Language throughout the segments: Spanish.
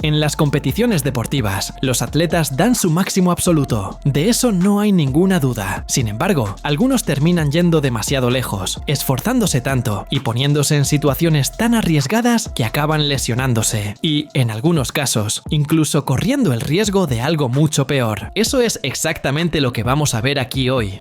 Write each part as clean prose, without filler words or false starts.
En las competiciones deportivas, los atletas dan su máximo absoluto. De eso no hay ninguna duda. Sin embargo, algunos terminan yendo demasiado lejos, esforzándose tanto y poniéndose en situaciones tan arriesgadas que acaban lesionándose. Y, en algunos casos, incluso corriendo el riesgo de algo mucho peor. Eso es exactamente lo que vamos a ver aquí hoy.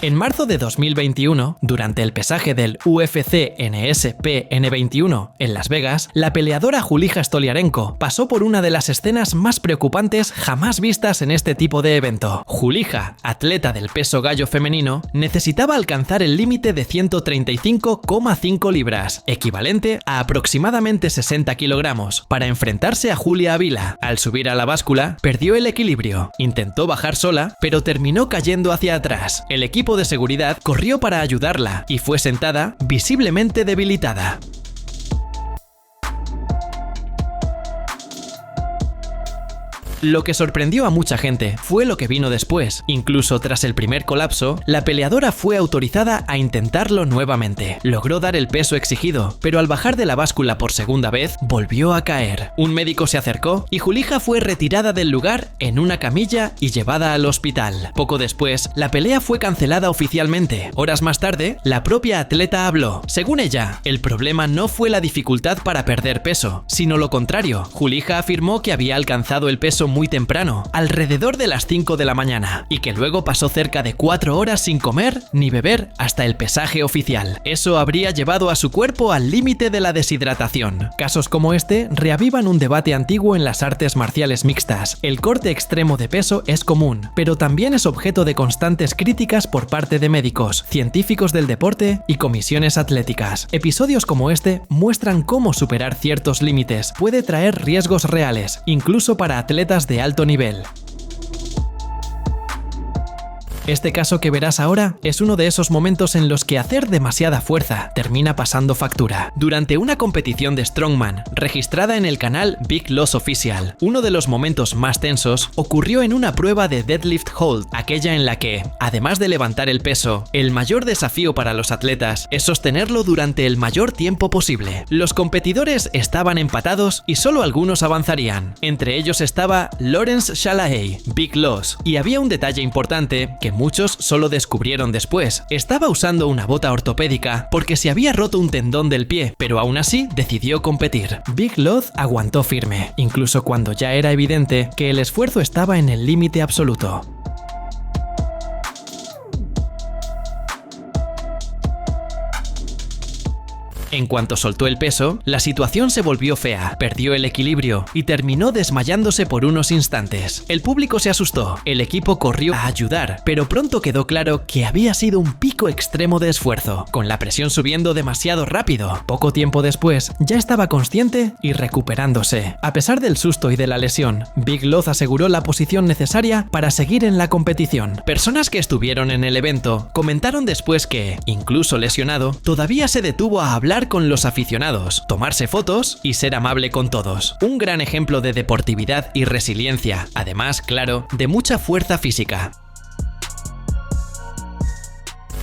En marzo de 2021, durante el pesaje del UFC NSP N21 en Las Vegas, la peleadora Julija Stoliarenko pasó por una de las escenas más preocupantes jamás vistas en este tipo de evento. Julija, atleta del peso gallo femenino, necesitaba alcanzar el límite de 135,5 libras, equivalente a aproximadamente 60 kilogramos, para enfrentarse a Julia Avila. Al subir a la báscula, perdió el equilibrio, intentó bajar sola, pero terminó cayendo hacia atrás. El equipo de seguridad corrió para ayudarla y fue sentada, visiblemente debilitada. Lo que sorprendió a mucha gente fue lo que vino después. Incluso tras el primer colapso, la peleadora fue autorizada a intentarlo nuevamente. Logró dar el peso exigido, pero al bajar de la báscula por segunda vez, volvió a caer. Un médico se acercó y Julija fue retirada del lugar en una camilla y llevada al hospital. Poco después, la pelea fue cancelada oficialmente. Horas más tarde, la propia atleta habló. Según ella, el problema no fue la dificultad para perder peso, sino lo contrario. Julija afirmó que había alcanzado el peso muy temprano, alrededor de las 5 de la mañana, y que luego pasó cerca de 4 horas sin comer ni beber hasta el pesaje oficial. Eso habría llevado a su cuerpo al límite de la deshidratación. Casos como este reavivan un debate antiguo en las artes marciales mixtas. El corte extremo de peso es común, pero también es objeto de constantes críticas por parte de médicos, científicos del deporte y comisiones atléticas. Episodios como este muestran cómo superar ciertos límites puede traer riesgos reales, incluso para atletas de alto nivel. Este caso que verás ahora es uno de esos momentos en los que hacer demasiada fuerza termina pasando factura. Durante una competición de Strongman registrada en el canal Big Loss Official, uno de los momentos más tensos ocurrió en una prueba de deadlift hold, aquella en la que, además de levantar el peso, el mayor desafío para los atletas es sostenerlo durante el mayor tiempo posible. Los competidores estaban empatados y solo algunos avanzarían. Entre ellos estaba Lawrence Shallahay, Big Loss, y había un detalle importante que muchos solo descubrieron después. Estaba usando una bota ortopédica porque se había roto un tendón del pie, pero aún así decidió competir. Big Loss aguantó firme, incluso cuando ya era evidente que el esfuerzo estaba en el límite absoluto. En cuanto soltó el peso, la situación se volvió fea, perdió el equilibrio y terminó desmayándose por unos instantes. El público se asustó, el equipo corrió a ayudar, pero pronto quedó claro que había sido un pico extremo de esfuerzo, con la presión subiendo demasiado rápido. Poco tiempo después, ya estaba consciente y recuperándose. A pesar del susto y de la lesión, Big Loss aseguró la posición necesaria para seguir en la competición. Personas que estuvieron en el evento comentaron después que, incluso lesionado, todavía se detuvo a hablar con los aficionados, tomarse fotos y ser amable con todos. Un gran ejemplo de deportividad y resiliencia, además, claro, de mucha fuerza física.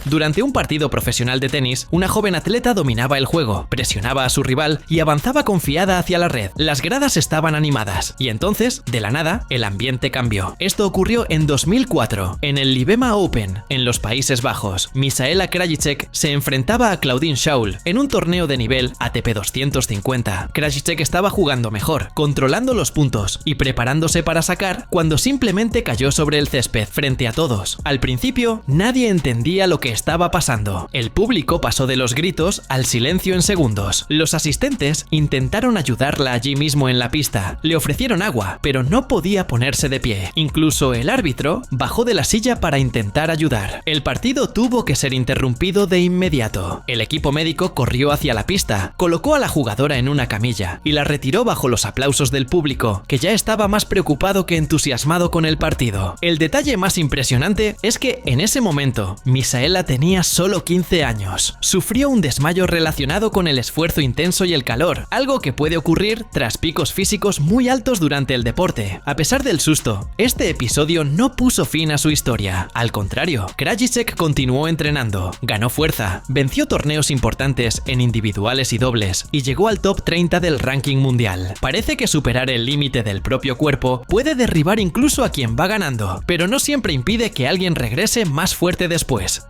Durante un partido profesional de tenis, una joven atleta dominaba el juego, presionaba a su rival y avanzaba confiada hacia la red. Las gradas estaban animadas y entonces, de la nada, el ambiente cambió. Esto ocurrió en 2004, en el Livema Open, en los Países Bajos. Misaela Krajicek se enfrentaba a Claudine Schaul en un torneo de nivel ATP 250. Krajicek estaba jugando mejor, controlando los puntos y preparándose para sacar cuando simplemente cayó sobre el césped frente a todos. Al principio, nadie entendía lo que estaba pasando. El público pasó de los gritos al silencio en segundos. Los asistentes intentaron ayudarla allí mismo en la pista. Le ofrecieron agua, pero no podía ponerse de pie. Incluso el árbitro bajó de la silla para intentar ayudar. El partido tuvo que ser interrumpido de inmediato. El equipo médico corrió hacia la pista, colocó a la jugadora en una camilla y la retiró bajo los aplausos del público, que ya estaba más preocupado que entusiasmado con el partido. El detalle más impresionante es que en ese momento, Misaela abuela tenía solo 15 años. Sufrió un desmayo relacionado con el esfuerzo intenso y el calor, algo que puede ocurrir tras picos físicos muy altos durante el deporte. A pesar del susto, este episodio no puso fin a su historia. Al contrario, Krajicek continuó entrenando, ganó fuerza, venció torneos importantes en individuales y dobles y llegó al top 30 del ranking mundial. Parece que superar el límite del propio cuerpo puede derribar incluso a quien va ganando, pero no siempre impide que alguien regrese más fuerte después.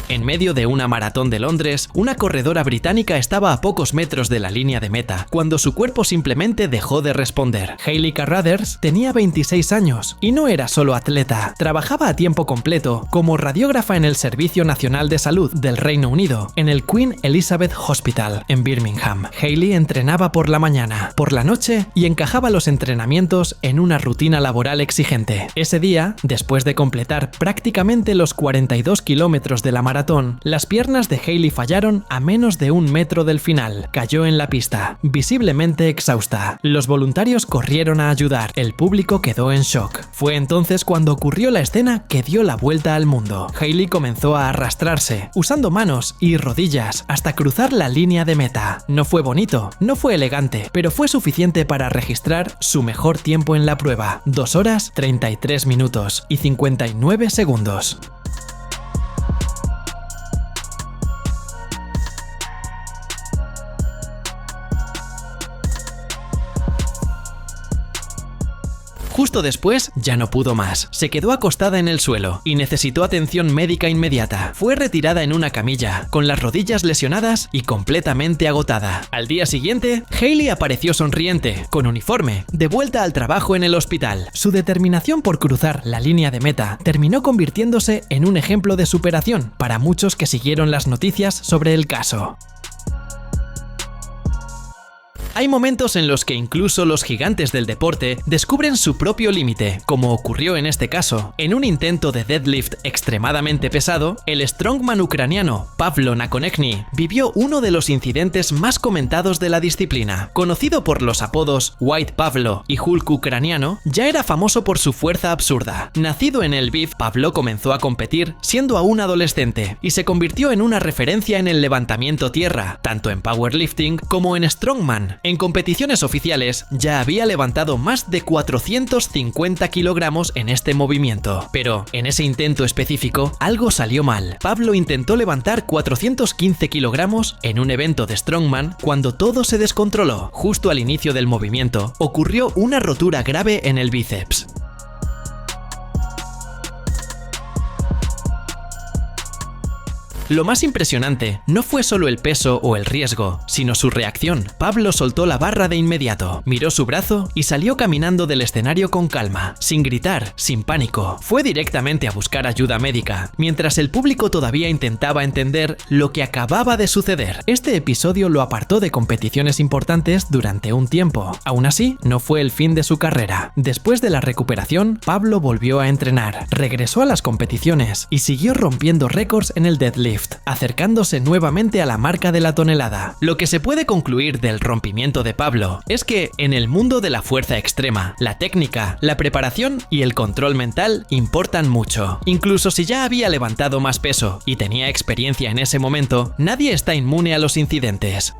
En medio de una maratón de Londres, una corredora británica estaba a pocos metros de la línea de meta, cuando su cuerpo simplemente dejó de responder. Hayley Carruthers tenía 26 años y no era solo atleta, trabajaba a tiempo completo como radiógrafa en el Servicio Nacional de Salud del Reino Unido, en el Queen Elizabeth Hospital, en Birmingham. Hayley entrenaba por la mañana, por la noche y encajaba los entrenamientos en una rutina laboral exigente. Ese día, después de completar prácticamente los 42 kilómetros de la maratón, las piernas de Hayley fallaron a menos de 1 metro del final. Cayó en la pista, visiblemente exhausta. Los voluntarios corrieron a ayudar. El público quedó en shock. Fue entonces cuando ocurrió la escena que dio la vuelta al mundo. Hayley comenzó a arrastrarse, usando manos y rodillas, hasta cruzar la línea de meta. No fue bonito, no fue elegante, pero fue suficiente para registrar su mejor tiempo en la prueba: 2 horas, 33 minutos y 59 segundos. Justo después, ya no pudo más. Se quedó acostada en el suelo y necesitó atención médica inmediata. Fue retirada en una camilla, con las rodillas lesionadas y completamente agotada. Al día siguiente, Hayley apareció sonriente, con uniforme, de vuelta al trabajo en el hospital. Su determinación por cruzar la línea de meta terminó convirtiéndose en un ejemplo de superación para muchos que siguieron las noticias sobre el caso. Hay momentos en los que incluso los gigantes del deporte descubren su propio límite, como ocurrió en este caso. En un intento de deadlift extremadamente pesado, el strongman ucraniano Pavlo Nakonechny vivió uno de los incidentes más comentados de la disciplina. Conocido por los apodos White Pavlo y Hulk ucraniano, ya era famoso por su fuerza absurda. Nacido en Lviv, Pavlo comenzó a competir siendo aún adolescente y se convirtió en una referencia en el levantamiento tierra, tanto en powerlifting como en strongman. En competiciones oficiales ya había levantado más de 450 kilogramos en este movimiento, pero en ese intento específico algo salió mal. Pavlo intentó levantar 415 kilogramos en un evento de strongman cuando todo se descontroló. Justo al inicio del movimiento ocurrió una rotura grave en el bíceps. Lo más impresionante no fue solo el peso o el riesgo, sino su reacción. Pavlo soltó la barra de inmediato, miró su brazo y salió caminando del escenario con calma, sin gritar, sin pánico. Fue directamente a buscar ayuda médica, mientras el público todavía intentaba entender lo que acababa de suceder. Este episodio lo apartó de competiciones importantes durante un tiempo. Aún así, no fue el fin de su carrera. Después de la recuperación, Pavlo volvió a entrenar, regresó a las competiciones y siguió rompiendo récords en el deadlift, acercándose nuevamente a la marca de la tonelada. Lo que se puede concluir del rompimiento de Pavlo es que en el mundo de la fuerza extrema, la técnica, la preparación y el control mental importan mucho. Incluso si ya había levantado más peso y tenía experiencia en ese momento, nadie está inmune a los incidentes.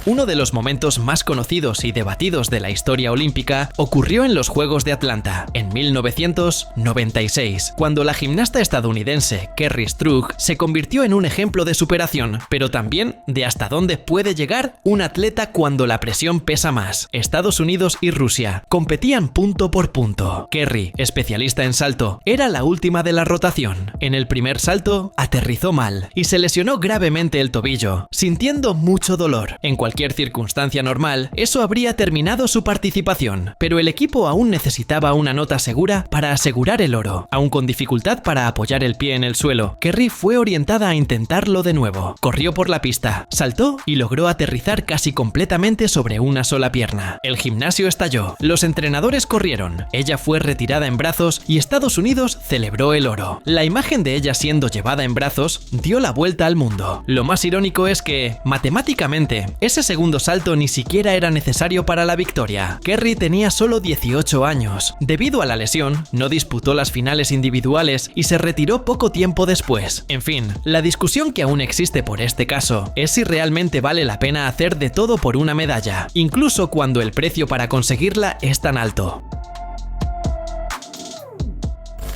Uno de los momentos más conocidos y debatidos de la historia olímpica ocurrió en los Juegos de Atlanta, en 1996, cuando la gimnasta estadounidense Kerri Strug se convirtió en un ejemplo de superación, pero también de hasta dónde puede llegar un atleta cuando la presión pesa más. Estados Unidos y Rusia competían punto por punto. Kerri, especialista en salto, era la última de la rotación. En el primer salto, aterrizó mal y se lesionó gravemente el tobillo, sintiendo mucho dolor. En cualquier circunstancia normal, eso habría terminado su participación, pero el equipo aún necesitaba una nota segura para asegurar el oro. Aún con dificultad para apoyar el pie en el suelo, Kerri fue orientada a intentarlo de nuevo. Corrió por la pista, saltó y logró aterrizar casi completamente sobre una sola pierna. El gimnasio estalló, los entrenadores corrieron, ella fue retirada en brazos y Estados Unidos celebró el oro. La imagen de ella siendo llevada en brazos dio la vuelta al mundo. Lo más irónico es que, matemáticamente, ese Ese segundo salto ni siquiera era necesario para la victoria. Kerry tenía solo 18 años. Debido a la lesión, no disputó las finales individuales y se retiró poco tiempo después. En fin, la discusión que aún existe por este caso es si realmente vale la pena hacer de todo por una medalla, incluso cuando el precio para conseguirla es tan alto.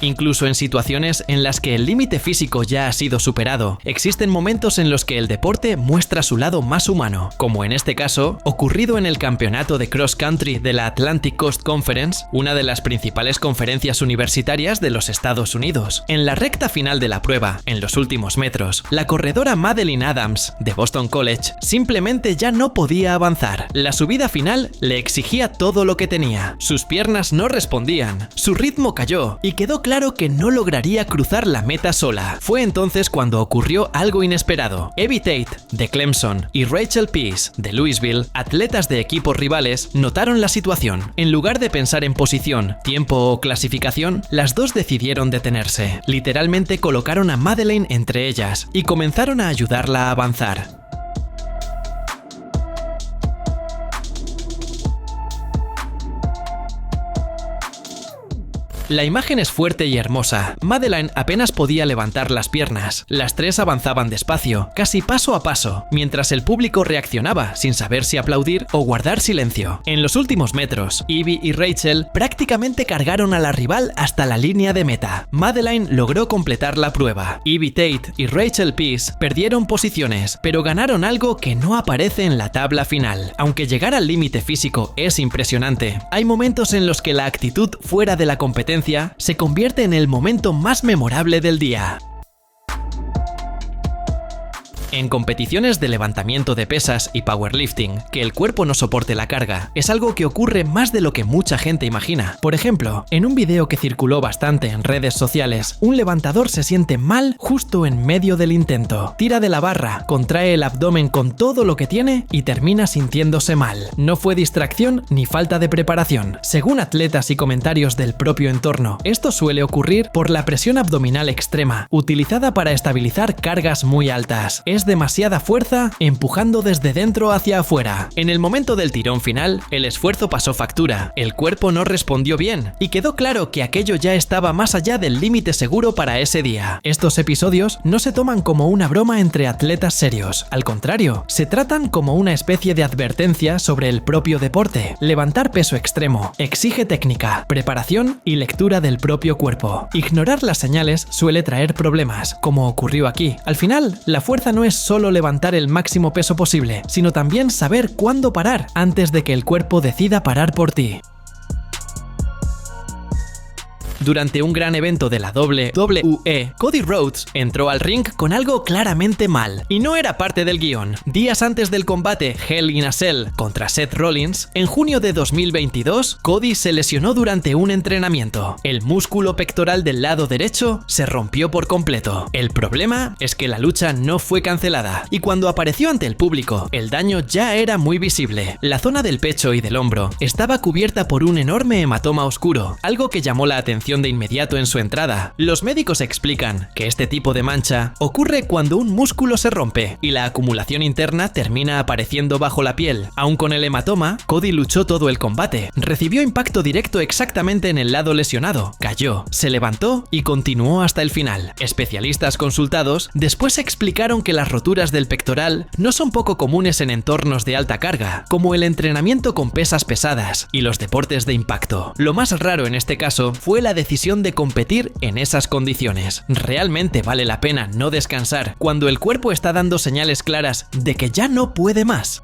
Incluso en situaciones en las que el límite físico ya ha sido superado, existen momentos en los que el deporte muestra su lado más humano, como en este caso, ocurrido en el campeonato de cross country de la Atlantic Coast Conference, una de las principales conferencias universitarias de los Estados Unidos. En la recta final de la prueba, en los últimos metros, la corredora Madeline Adams, de Boston College, simplemente ya no podía avanzar. La subida final le exigía todo lo que tenía. Sus piernas no respondían, su ritmo cayó y quedó claro que no lograría cruzar la meta sola. Fue entonces cuando ocurrió algo inesperado. Evie Tate, de Clemson, y Rachel Peace, de Louisville, atletas de equipos rivales, notaron la situación. En lugar de pensar en posición, tiempo o clasificación, las dos decidieron detenerse. Literalmente colocaron a Madeleine entre ellas y comenzaron a ayudarla a avanzar. La imagen es fuerte y hermosa. Madeline apenas podía levantar las piernas. Las tres avanzaban despacio, casi paso a paso, mientras el público reaccionaba sin saber si aplaudir o guardar silencio. En los últimos metros, Evie y Rachel prácticamente cargaron a la rival hasta la línea de meta. Madeline logró completar la prueba. Evie Tate y Rachel Peace perdieron posiciones, pero ganaron algo que no aparece en la tabla final. Aunque llegar al límite físico es impresionante, hay momentos en los que la actitud fuera de la competencia se convierte en el momento más memorable del día. En competiciones de levantamiento de pesas y powerlifting, que el cuerpo no soporte la carga es algo que ocurre más de lo que mucha gente imagina. Por ejemplo, en un video que circuló bastante en redes sociales, un levantador se siente mal justo en medio del intento. Tira de la barra, contrae el abdomen con todo lo que tiene y termina sintiéndose mal. No fue distracción ni falta de preparación. Según atletas y comentarios del propio entorno, esto suele ocurrir por la presión abdominal extrema, utilizada para estabilizar cargas muy altas. Es demasiada fuerza empujando desde dentro hacia afuera. En el momento del tirón final, el esfuerzo pasó factura, el cuerpo no respondió bien y quedó claro que aquello ya estaba más allá del límite seguro para ese día. Estos episodios no se toman como una broma entre atletas serios, al contrario, se tratan como una especie de advertencia sobre el propio deporte. Levantar peso extremo exige técnica, preparación y lectura del propio cuerpo. Ignorar las señales suele traer problemas, como ocurrió aquí. Al final, la fuerza no es solo levantar el máximo peso posible, sino también saber cuándo parar antes de que el cuerpo decida parar por ti. Durante un gran evento de la WWE, Cody Rhodes entró al ring con algo claramente mal, y no era parte del guión. Días antes del combate Hell in a Cell contra Seth Rollins, en junio de 2022, Cody se lesionó durante un entrenamiento. El músculo pectoral del lado derecho se rompió por completo. El problema es que la lucha no fue cancelada, y cuando apareció ante el público, el daño ya era muy visible. La zona del pecho y del hombro estaba cubierta por un enorme hematoma oscuro, algo que llamó la atención de inmediato en su entrada. Los médicos explican que este tipo de mancha ocurre cuando un músculo se rompe y la acumulación interna termina apareciendo bajo la piel. Aun con el hematoma, Cody luchó todo el combate. Recibió impacto directo exactamente en el lado lesionado, cayó, se levantó y continuó hasta el final. Especialistas consultados después explicaron que las roturas del pectoral no son poco comunes en entornos de alta carga, como el entrenamiento con pesas pesadas y los deportes de impacto. Lo más raro en este caso fue la decisión de competir en esas condiciones. Realmente vale la pena no descansar cuando el cuerpo está dando señales claras de que ya no puede más.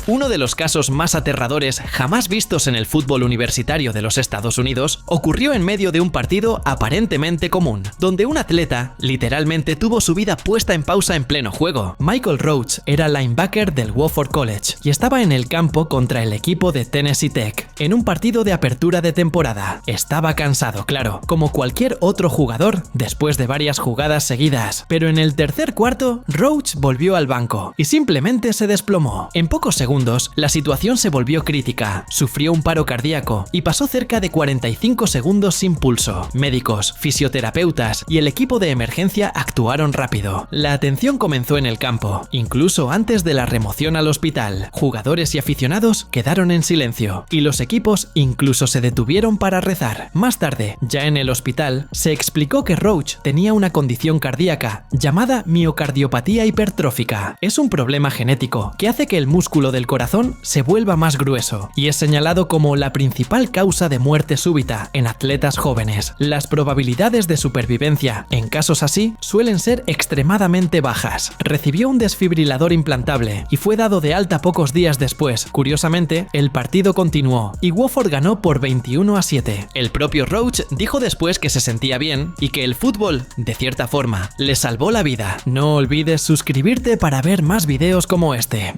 Uno de los casos más aterradores jamás vistos en el fútbol universitario de los Estados Unidos ocurrió en medio de un partido aparentemente común, donde un atleta literalmente tuvo su vida puesta en pausa en pleno juego. Michael Roach era linebacker del Wofford College y estaba en el campo contra el equipo de Tennessee Tech, en un partido de apertura de temporada. Estaba cansado, claro, como cualquier otro jugador, después de varias jugadas seguidas, pero en el tercer cuarto, Roach volvió al banco y simplemente se desplomó. En pocos segundos segundos, la situación se volvió crítica, sufrió un paro cardíaco y pasó cerca de 45 segundos sin pulso. Médicos, fisioterapeutas y el equipo de emergencia actuaron rápido. La atención comenzó en el campo, incluso antes de la remoción al hospital. Jugadores y aficionados quedaron en silencio y los equipos incluso se detuvieron para rezar. Más tarde, ya en el hospital, se explicó que Roach tenía una condición cardíaca llamada miocardiopatía hipertrófica. Es un problema genético que hace que el músculo del corazón se vuelva más grueso y es señalado como la principal causa de muerte súbita en atletas jóvenes. Las probabilidades de supervivencia en casos así suelen ser extremadamente bajas. Recibió un desfibrilador implantable y fue dado de alta pocos días después. Curiosamente, el partido continuó y Wofford ganó por 21-7. El propio Roach dijo después que se sentía bien y que el fútbol, de cierta forma, le salvó la vida. No olvides suscribirte para ver más videos como este.